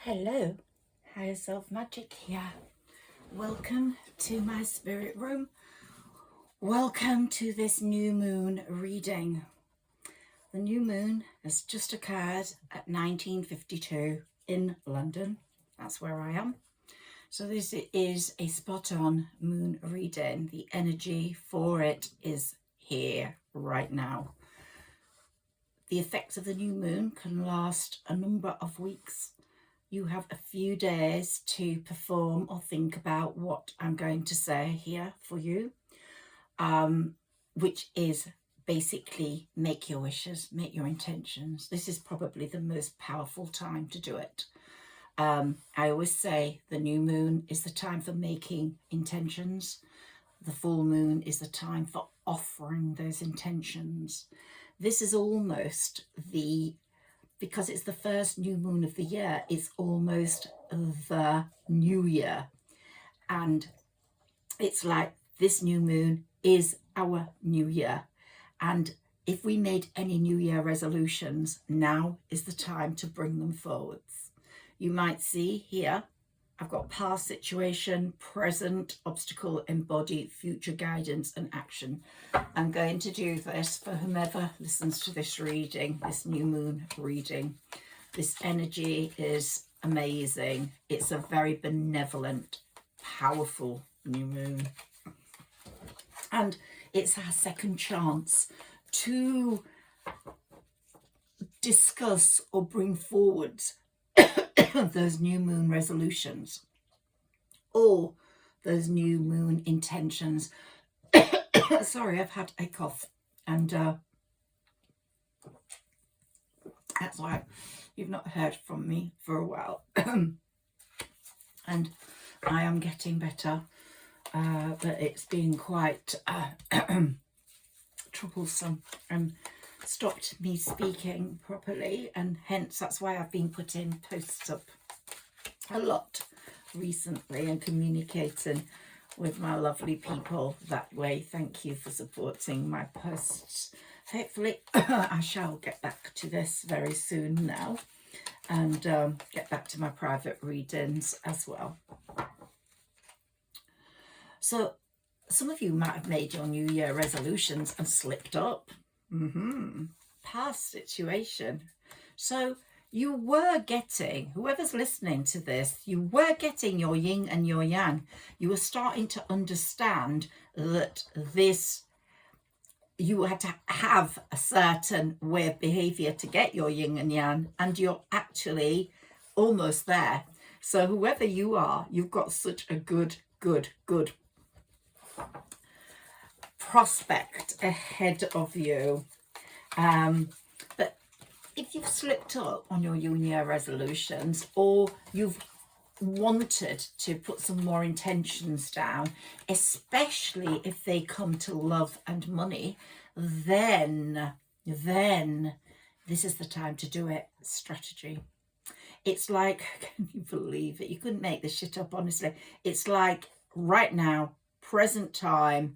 Hello, Higher Self Magic here. Welcome to my spirit room. Welcome to this new moon reading. The new moon has just occurred at 1952 in London. That's where I am. So this is a spot on moon reading. The energy for it is here right now. The effects of the new moon can last a number of weeks. You have a few days to perform or think about what I'm going to say here for you, which is basically make your wishes, make your intentions. This is probably the most powerful time to do it. I always say the new moon is the time for making intentions. The full moon is the time for offering those intentions. This is almost because it's the first new moon of the year, it's almost the new year. And it's like this new moon is our new year. And if we made any new year resolutions, now is the time to bring them forwards. You might see here, I've got past situation, present, obstacle, embody, future guidance and action. I'm going to do this for whomever listens to this reading, this new moon reading. This energy is amazing. It's a very benevolent, powerful new moon. And it's our second chance to discuss or bring forward those new moon resolutions or those new moon intentions. Sorry, I've had a cough and that's why you've not heard from me for a while. And I am getting better, but it's been quite troublesome and stopped me speaking properly, and hence that's why I've been putting posts up a lot recently and communicating with my lovely people that way. Thank you for supporting my posts. Hopefully I shall get back to this very soon now and get back to my private readings as well. So some of you might have made your New Year resolutions and slipped up. Past situation. So you were getting, whoever's listening to this, you were getting your yin and your yang. You were starting to understand that you had to have a certain way of behavior to get your yin and yang, and you're actually almost there. So whoever you are, you've got such a good prospect ahead of you. But if you've slipped up on your New Year resolutions, or you've wanted to put some more intentions down, especially if they come to love and money, then this is the time to do it. Strategy. It's like, can you believe it? You couldn't make this shit up, honestly. It's like right now, present time,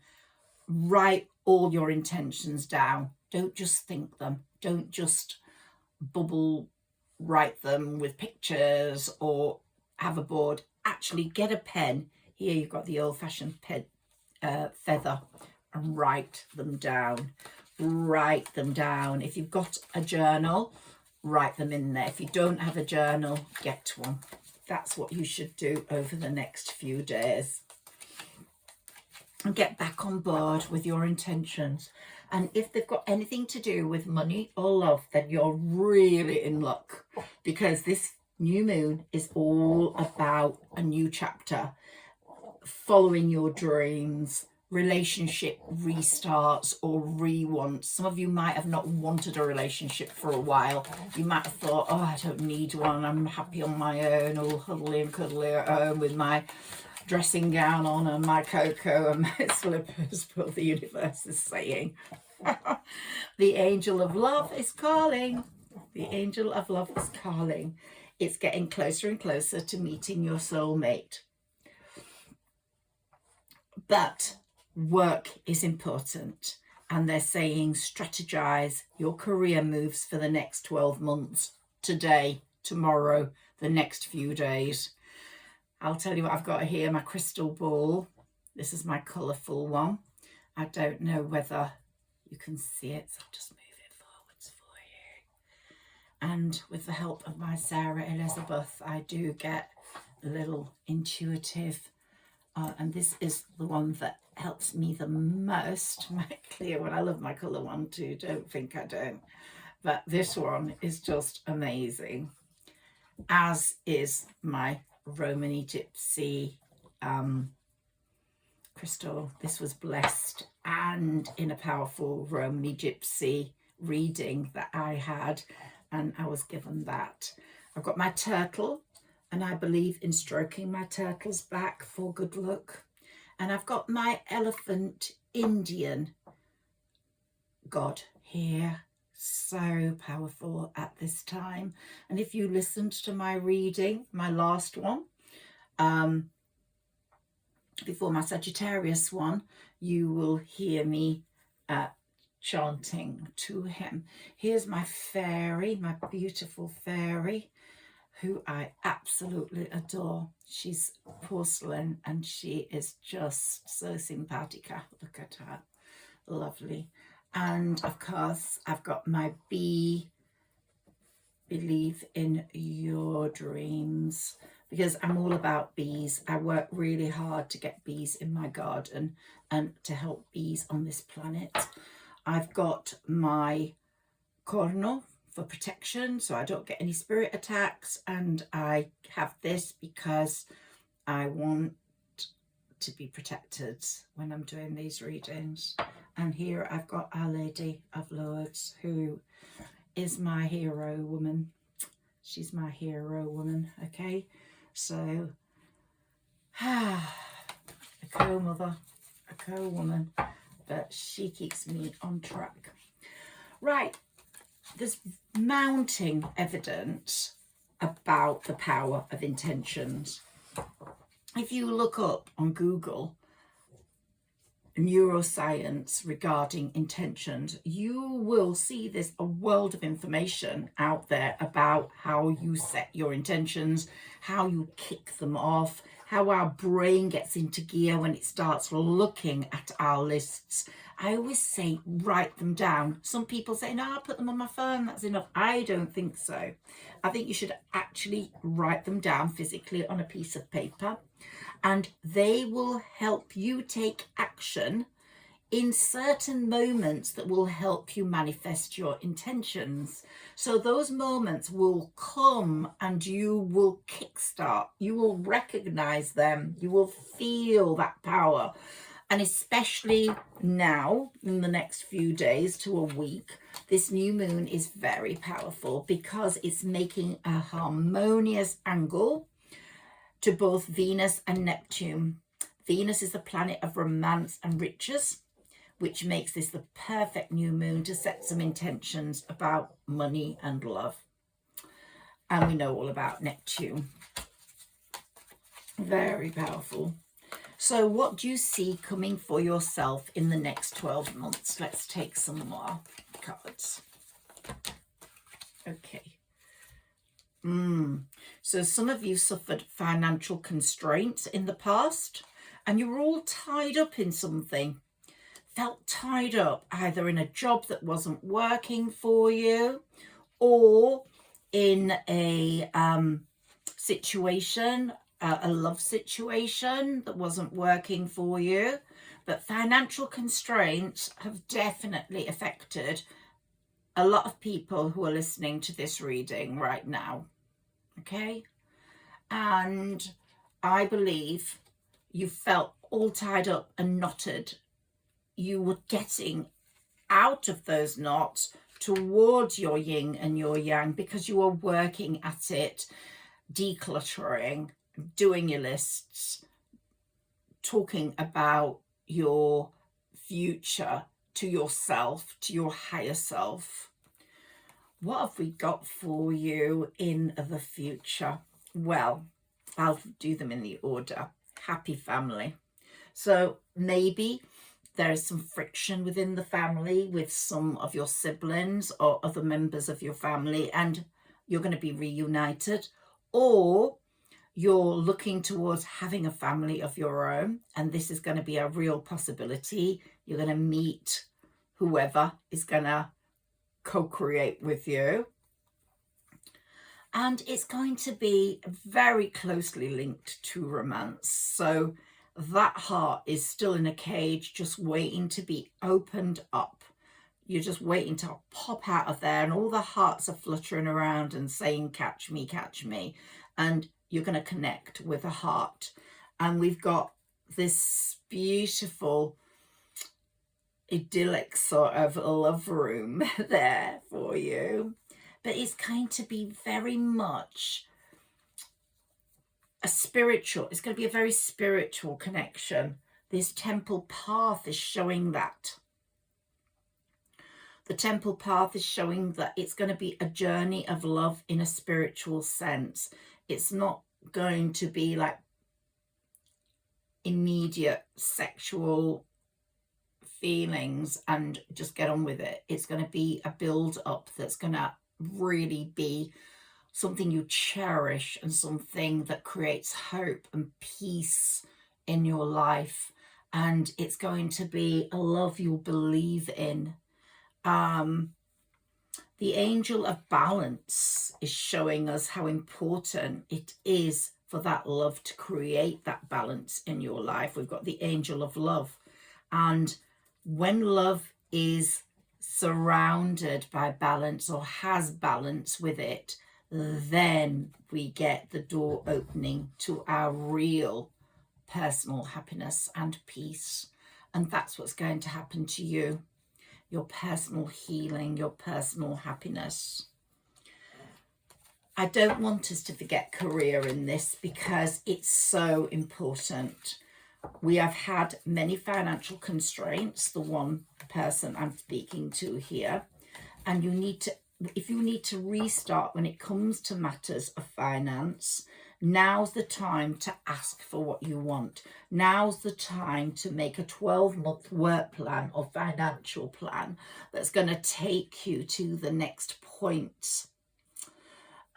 write all your intentions down. Don't just think them. Don't just bubble write them with pictures or have a board. Actually get a pen. Here you've got the old-fashioned pen, feather, and write them down. Write them down. If you've got a journal, write them in there. If you don't have a journal, get one. That's what you should do over the next few days. And get back on board with your intentions. And if they've got anything to do with money or love, then you're really in luck, because this new moon is all about a new chapter, following your dreams, relationship restarts or re-wants. Some of you might have not wanted a relationship for a while. You might have thought, oh, I don't need one. I'm happy on my own, all huddly and cuddly at home with my dressing gown on and my cocoa and my slippers. But the universe is saying, the angel of love is calling. The angel of love is calling. It's getting closer and closer to meeting your soulmate. But work is important, and they're saying strategize your career moves for the next 12 months, today, tomorrow, the next few days. I'll tell you what I've got here, my crystal ball. This is my colourful one. I don't know whether you can see it, so I'll just move it forwards for you. And with the help of my Sarah Elizabeth, I do get a little intuitive, and this is the one that helps me the most. My clear one, I love my colour one too, don't think I don't. But this one is just amazing, as is my Romany Gypsy crystal. This was blessed and in a powerful Romany Gypsy reading that I had, and I was given that. I've got my turtle, and I believe in stroking my turtle's back for good luck. And I've got my elephant Indian god here, so powerful at this time. And if you listened to my reading, my last one, before my Sagittarius one, you will hear me chanting to him. Here's my fairy, my beautiful fairy, who I absolutely adore. She's porcelain and she is just so simpatica. Look at her, lovely. And of course, I've got my bee, believe in your dreams, because I'm all about bees. I work really hard to get bees in my garden and to help bees on this planet. I've got my corno for protection, so I don't get any spirit attacks, and I have this because I want to be protected when I'm doing these readings. And here I've got Our Lady of Lourdes, who is my hero woman. She's my hero woman, okay? So, a co-mother, a co-woman, but she keeps me on track. Right, there's mounting evidence about the power of intentions. If you look up on Google neuroscience regarding intentions, you will see there's a world of information out there about how you set your intentions, how you kick them off, how our brain gets into gear when it starts looking at our lists. I always say write them down. Some people say, no, I'll put them on my phone, that's enough. I don't think so. I think you should actually write them down physically on a piece of paper, and they will help you take action in certain moments that will help you manifest your intentions. So those moments will come and you will kickstart, you will recognize them, you will feel that power. And especially now, in the next few days to a week, this new moon is very powerful because it's making a harmonious angle to both Venus and Neptune. Venus is the planet of romance and riches, which makes this the perfect new moon to set some intentions about money and love. And we know all about Neptune. Very powerful. So what do you see coming for yourself in the next 12 months? Let's take some more cards. Okay. So some of you suffered financial constraints in the past, and you were all tied up in something. Felt tied up either in a job that wasn't working for you, or in a situation, a love situation that wasn't working for you. But financial constraints have definitely affected a lot of people who are listening to this reading right now. Okay? And I believe you felt all tied up and knotted. You were getting out of those knots towards your yin and your yang because you were working at it, decluttering, doing your lists, talking about your future to yourself, to your higher self. What have we got for you in the future? Well, I'll do them in the order. Happy family. So maybe there is some friction within the family with some of your siblings or other members of your family, and you're going to be reunited. or you're looking towards having a family of your own, and this is going to be a real possibility. You're going to meet whoever is going to co-create with you. And it's going to be very closely linked to romance. So that heart is still in a cage, just waiting to be opened up. You're just waiting to pop out of there, and all the hearts are fluttering around and saying, catch me, catch me. And you're going to connect with a heart. And we've got this beautiful idyllic sort of love room there for you. But it's going to be very much it's going to be a very spiritual connection. This temple path is showing that. The temple path is showing that it's going to be a journey of love in a spiritual sense. It's not going to be like immediate sexual feelings and just get on with it. It's going to be a build up that's going to really be something you cherish and something that creates hope and peace in your life. And it's going to be a love you'll believe in. The angel of balance is showing us how important it is for that love to create that balance in your life. We've got the angel of love. And when love is surrounded by balance or has balance with it, then we get the door opening to our real personal happiness and peace. And that's what's going to happen to you. Your personal healing, your personal happiness. I don't want us to forget career in this because it's so important. We have had many financial constraints, the one person I'm speaking to here, and you need to, if you need to restart when it comes to matters of finance, now's the time to ask for what you want. Now's the time to make a 12-month work plan or financial plan that's going to take you to the next point.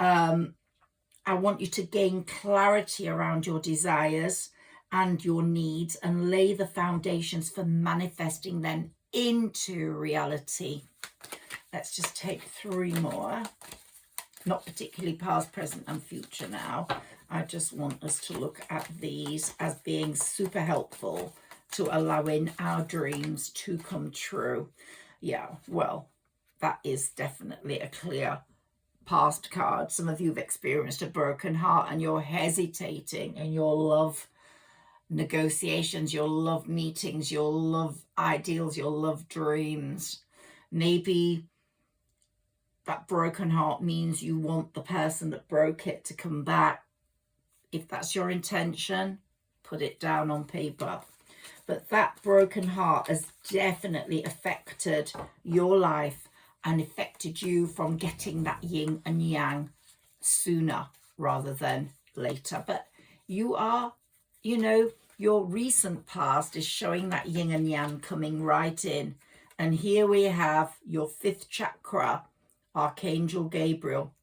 I want you to gain clarity around your desires and your needs and lay the foundations for manifesting them into reality. Let's just take 3 more. Not particularly past, present and future now. I just want us to look at these as being super helpful to allowing our dreams to come true. Yeah, well, that is definitely a clear past card. Some of you have experienced a broken heart and you're hesitating in your love negotiations, your love meetings, your love ideals, your love dreams. Maybe that broken heart means you want the person that broke it to come back. If that's your intention, put it down on paper. But that broken heart has definitely affected your life and affected you from getting that yin and yang sooner rather than later. But you are, you know, your recent past is showing that yin and yang coming right in. And here we have your 5th chakra, Archangel Gabriel.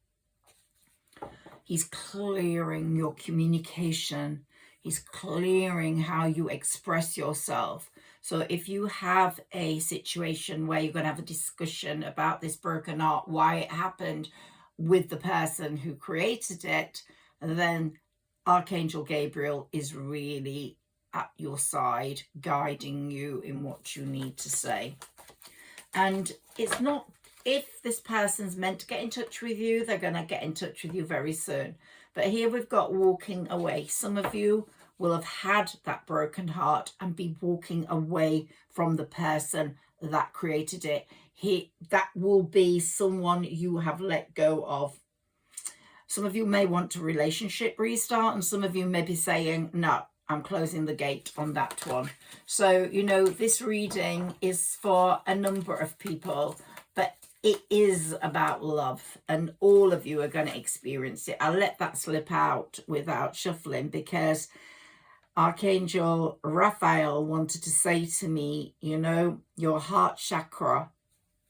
He's clearing your communication. He's clearing how you express yourself. So if you have a situation where you're going to have a discussion about this broken heart, why it happened with the person who created it, then Archangel Gabriel is really at your side, guiding you in what you need to say. And it's not, if this person's meant to get in touch with you, they're going to get in touch with you very soon. But here we've got walking away. Some of you will have had that broken heart and be walking away from the person that created it. That will be someone you have let go of. Some of you may want a relationship restart, and some of you may be saying, no, I'm closing the gate on that one. So, you know, this reading is for a number of people, but it is about love, and all of you are going to experience it. I'll let that slip out without shuffling, because Archangel Raphael wanted to say to me, you know, your heart chakra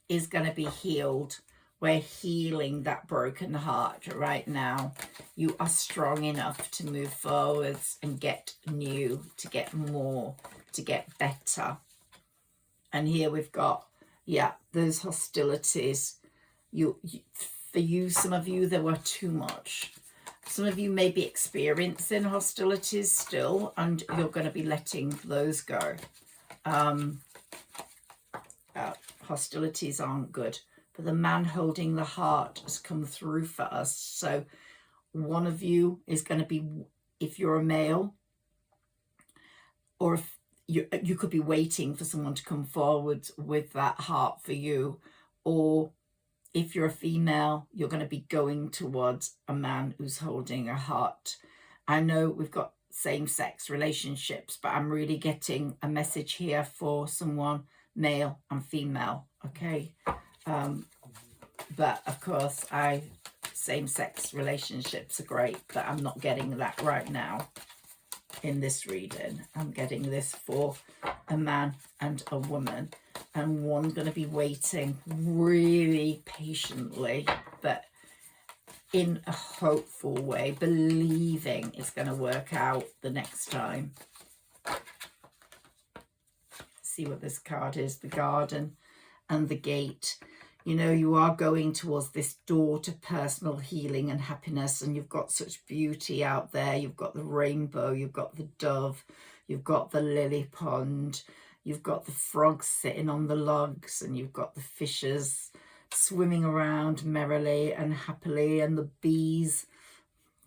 is going to be healed We're healing that broken heart right now. You are strong enough to move forwards and get new, to get more, to get better. And here we've got, yeah, those hostilities. For you, some of you, there were too much. Some of you may be experiencing hostilities still, and you're going to be letting those go. Hostilities aren't good. But the man holding the heart has come through for us. So one of you is going to be, if you're a male, or if you could be waiting for someone to come forward with that heart for you, or if you're a female, you're going to be going towards a man who's holding a heart. I know we've got same-sex relationships, but I'm really getting a message here for someone male and female, okay? But of course, same-sex relationships are great, but I'm not getting that right now in this reading. I'm getting this for a man and a woman, and one's going to be waiting really patiently, but in a hopeful way, believing it's going to work out the next time. See what this card is, the garden and the gate. You know, you are going towards this door to personal healing and happiness, and you've got such beauty out there. You've got the rainbow, you've got the dove, you've got the lily pond, you've got the frogs sitting on the logs, and you've got the fishes swimming around merrily and happily, and the bees.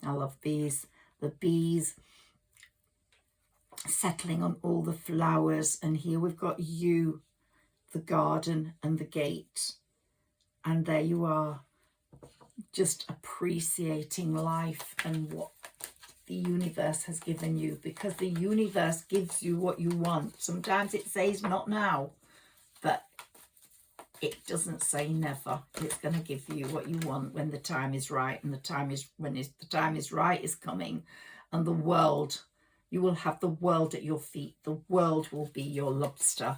I love bees. The bees settling on all the flowers, and here we've got you, the garden and the gate. And there you are, just appreciating life and what the universe has given you, because the universe gives you what you want. Sometimes it says not now, but it doesn't say never. It's going to give you what you want when the time is right, and the time is right is coming, and the world, you will have the world at your feet. The world will be your lobster.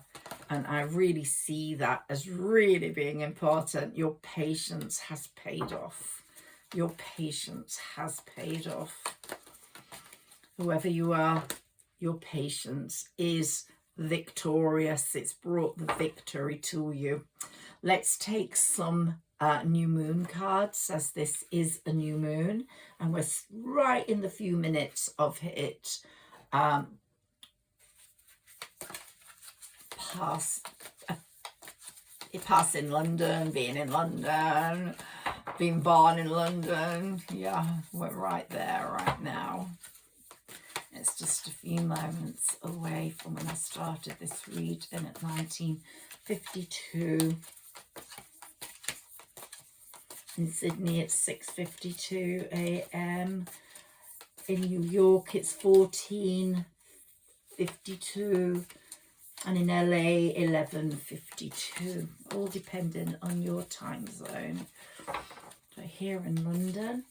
And I really see that as really being important. Your patience has paid off. Your patience has paid off. Whoever you are, your patience is victorious. It's brought the victory to you. Let's take some new moon cards, as this is a new moon. And we're right in the few minutes of it. Passing London, being in London, being born in London. Yeah, we're right there right now. It's just a few moments away from when I started this reading at 1952. In Sydney, it's 6:52 a.m. In New York, it's 14:52. And in LA, 11:52, all depending on your time zone. So here in London,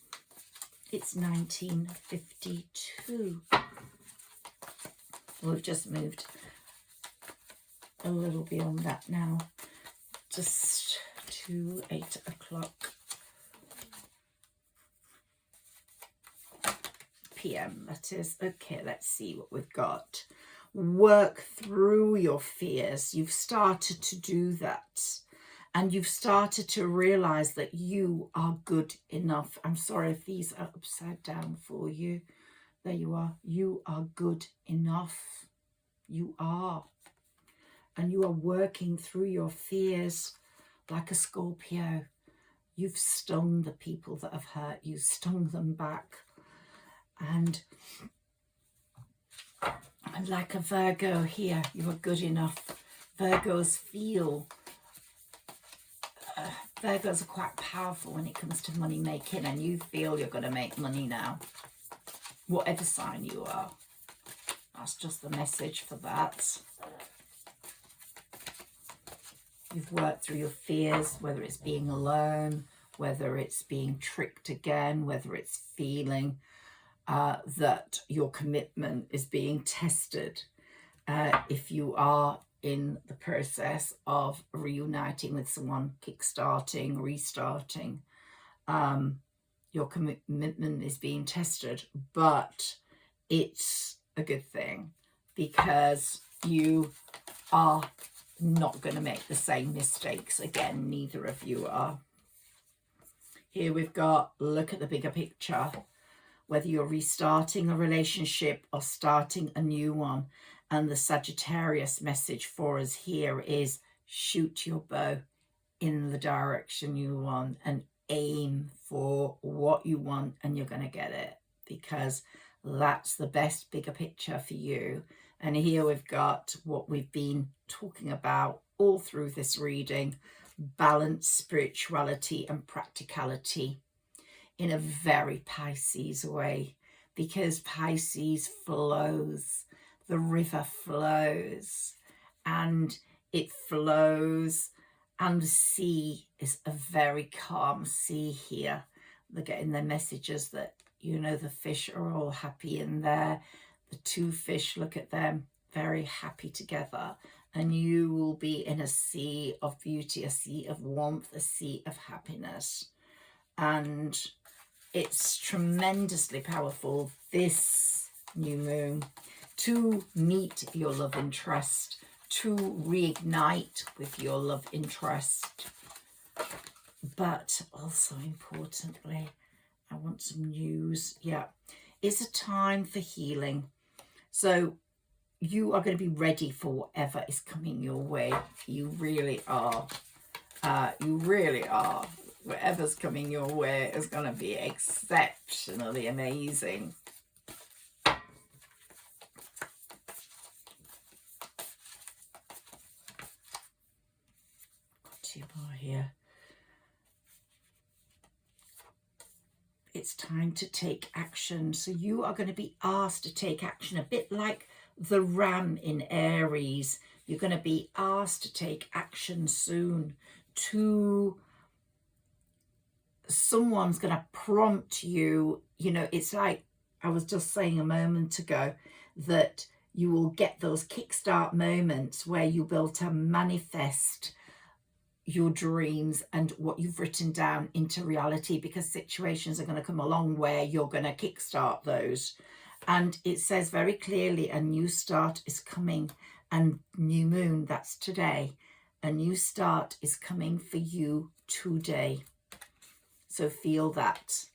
it's 19:52. We've just moved a little beyond that now, just to 8 o'clock p.m. that is. Okay, let's see what we've got. Work through your fears. You've started to do that, and you've started to realize that you are good enough. I'm sorry if these are upside down for you. There you are. You are good enough. You are. And you are working through your fears like a Scorpio. You've stung the people that have hurt you, stung them back. And like a Virgo here, you are good enough. Virgos feel, Virgos are quite powerful when it comes to money making, and you feel you're going to make money now. Whatever sign you are. That's just the message for that. You've worked through your fears, whether it's being alone, whether it's being tricked again, whether it's feeling that your commitment is being tested. If you are in the process of reuniting with someone, kickstarting, restarting. Your commitment is being tested, but it's a good thing because you are not going to make the same mistakes again. Neither of you are. Here we've got, look at the bigger picture, whether you're restarting a relationship or starting a new one. And the Sagittarius message for us here is shoot your bow in the direction you want and aim for what you want, and you're going to get it, because that's the best bigger picture for you. And here we've got what we've been talking about all through this reading: balance, spirituality and practicality in a very Pisces way, because Pisces flows. The river flows, and it flows, and the sea is a very calm sea here. They're getting their messages that, you know, the fish are all happy in there. The two fish, look at them, very happy together. And you will be in a sea of beauty, a sea of warmth, a sea of happiness. And it's tremendously powerful, this new moon, to meet your love interest, to reignite with your love interest. But also importantly, I want some news. Yeah, it's a time for healing. So you are going to be ready for whatever is coming your way. You really are. You really are. Whatever's coming your way is going to be exceptionally amazing. Two more here. It's time to take action. So you are going to be asked to take action, a bit like the ram in Aries. You're going to be asked to take action soon. Someone's going to prompt you. You know, it's like I was just saying a moment ago, that you will get those kickstart moments where you'll be able to manifest your dreams and what you've written down into reality, because situations are going to come along where you're going to kickstart those. And it says very clearly, a new start is coming. And new moon, that's today. A new start is coming for you today. So feel that.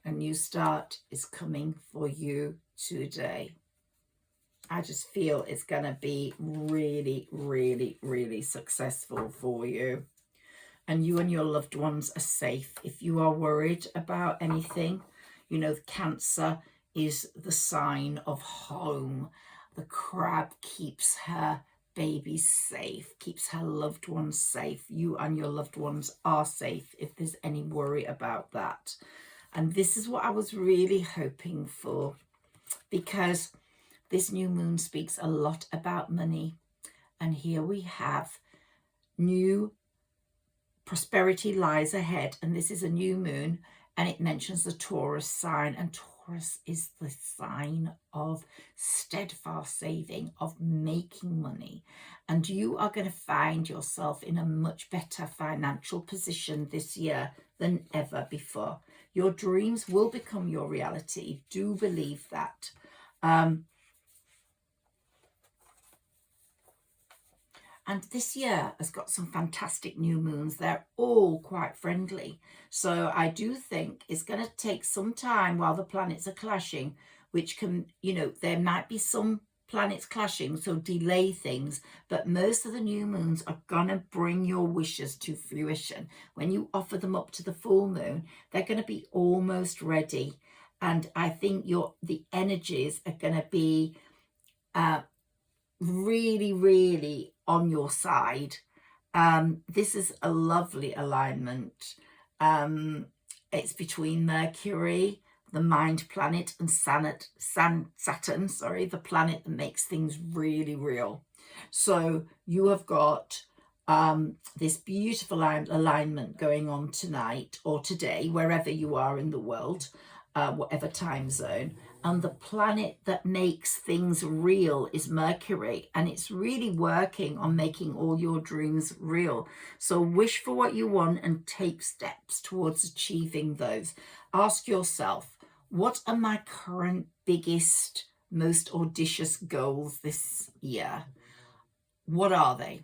A new start is coming for you today. I just feel it's going to be really, really, really successful for you. And you and your loved ones are safe. If you are worried about anything, you know, Cancer is the sign of home. The crab keeps her babies safe, keeps her loved ones safe. You and your loved ones are safe if there's any worry about that. And this is what I was really hoping for, because this new moon speaks a lot about money. And here we have new prosperity lies ahead, and this is a new moon, and it mentions the Taurus sign, and Taurus is the sign of steadfast saving, of making money. And you are going to find yourself in a much better financial position this year than ever before. Your dreams will become your reality. Do believe that. And this year has got some fantastic new moons. They're all quite friendly. So I do think it's going to take some time while the planets are clashing, which can, you know, there might be some planets clashing, so delay things. But most of the new moons are going to bring your wishes to fruition. When you offer them up to the full moon, they're going to be almost ready. And I think the energies are going to be really, really on your side. This is a lovely alignment. It's between Mercury, the mind planet, and Saturn, the planet that makes things really real. So you have got this beautiful alignment going on tonight or today, wherever you are in the world, whatever time zone. And the planet that makes things real is Mercury, and it's really working on making all your dreams real. So wish for what you want and take steps towards achieving those. Ask yourself, what are my current biggest, most audacious goals this year? What are they?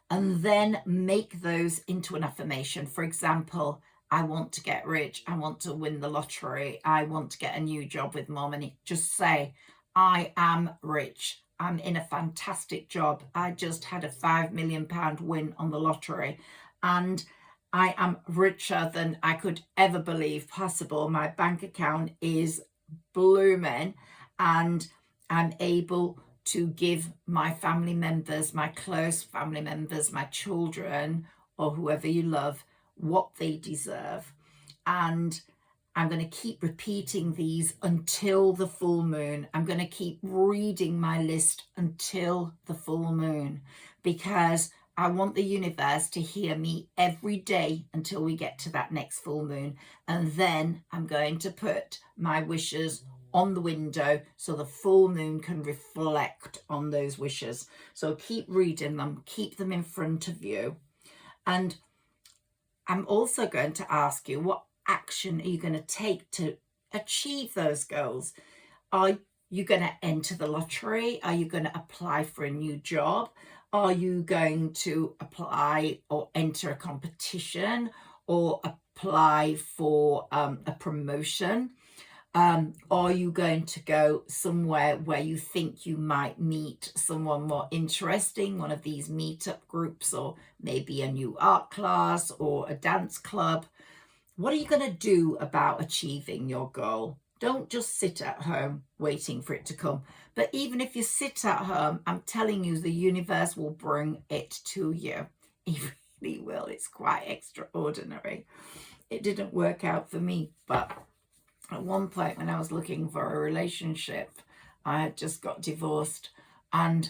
And then make those into an affirmation. For example, I want to get rich. I want to win the lottery. I want to get a new job with more money. Just say, I am rich. I'm in a fantastic job. I just had a £5 million win on the lottery, and I am richer than I could ever believe possible. My bank account is blooming, and I'm able to give my family members, my close family members, my children, or whoever you love, what they deserve. And I'm going to keep repeating these until the full moon. I'm going to keep reading my list until the full moon, because I want the universe to hear me every day until we get to that next full moon. And then I'm going to put my wishes on the window so the full moon can reflect on those wishes. So keep reading them, keep them in front of you. And I'm also going to ask you, what action are you going to take to achieve those goals? Are you going to enter the lottery? Are you going to apply for a new job? Are you going to apply or enter a competition or apply for a promotion? Are you going to go somewhere where you think you might meet someone more interesting, one of these meetup groups, or maybe a new art class or a dance club? What are you going to do about achieving your goal? Don't just sit at home waiting for it to come. But even if you sit at home, I'm telling you, the universe will bring it to you. It really will. It's quite extraordinary. It didn't work out for me, but at one point when I was looking for a relationship, I had just got divorced, and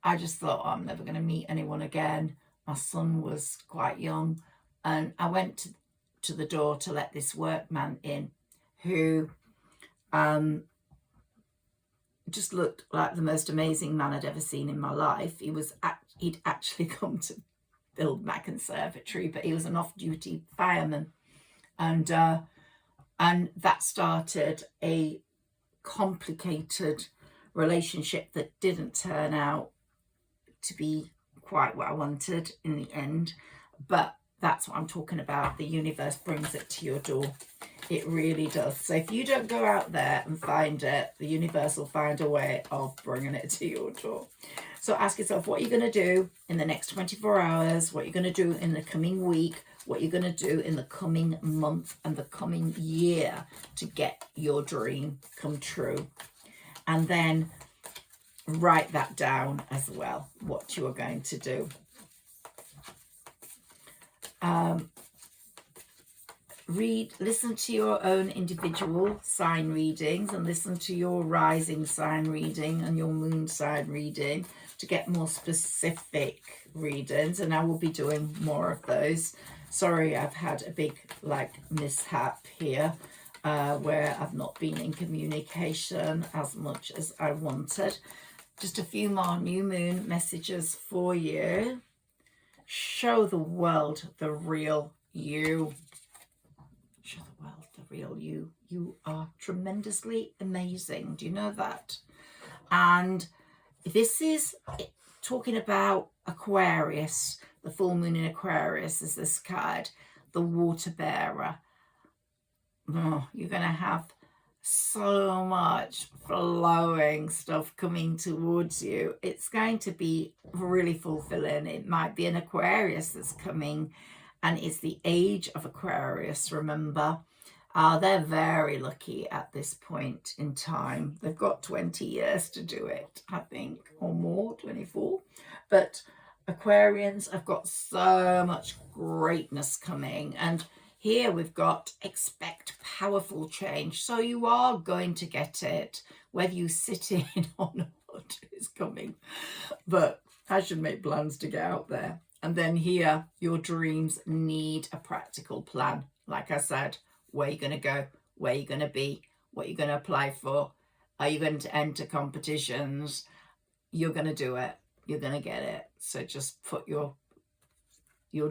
I just thought, oh, I'm never going to meet anyone again. My son was quite young, and I went to the door to let this workman in, who just looked like the most amazing man I'd ever seen in my life. He'd actually come to build my conservatory, but he was an off-duty fireman, and that started a complicated relationship that didn't turn out to be quite what I wanted in the end. But that's what I'm talking about. The universe brings it to your door. It really does. So if you don't go out there and find it, the universe will find a way of bringing it to your door. So ask yourself, what you're going to do in the next 24 hours, what you're going to do in the coming week, what you're going to do in the coming month and the coming year to get your dream come true. And then write that down as well, what you are going to do. Listen to your own individual sign readings, and listen to your rising sign reading and your moon sign reading to get more specific readings, and I will be doing more of those. Sorry, I've had a big mishap here where I've not been in communication as much as I wanted. Just a few more new moon messages for you. Show the world the real you. Show the world the real you. You are tremendously amazing. Do you know that? And this is talking about Aquarius. The full moon in Aquarius is this card, the water bearer. Oh, you're going to have so much flowing stuff coming towards you. It's going to be really fulfilling. It might be an Aquarius that's coming, and it's the age of Aquarius, remember. They're very lucky at this point in time. They've got 20 years to do it, I think, or more, 24. But Aquarians have got so much greatness coming. And here we've got expect powerful change. So you are going to get it, whether you sit in or not, is coming. But I should make plans to get out there. And then here, your dreams need a practical plan. Like I said, where you're going to go, where you're going to be, what you're going to apply for. Are you going to enter competitions? You're going to do it. You're going to get it. So just put your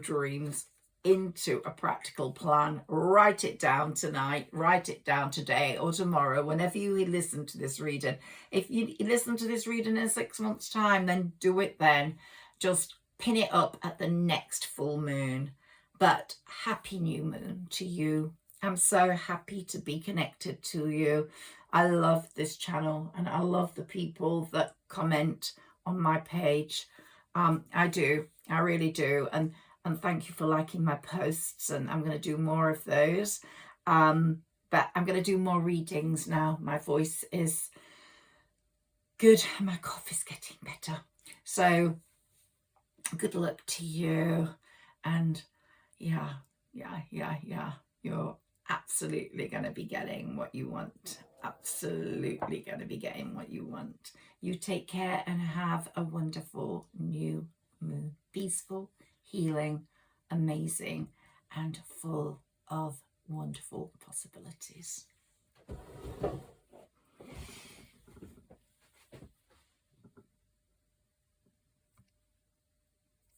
dreams into a practical plan. Write it down tonight, write it down today or tomorrow, whenever you listen to this reading. If you listen to this reading in 6 months' time, then do it then. Just pin it up at the next full moon. But happy new moon to you. I'm so happy to be connected to you. I love this channel and I love the people that comment on my page. I do, I really do. And thank you for liking my posts, and I'm going to do more of those. But I'm going to do more readings now. My voice is good. My cough is getting better. So good luck to you. And yeah. You're absolutely going to be getting what you want. Absolutely going to be getting what you want. You take care and have a wonderful new moon. Peaceful, healing, amazing, and full of wonderful possibilities.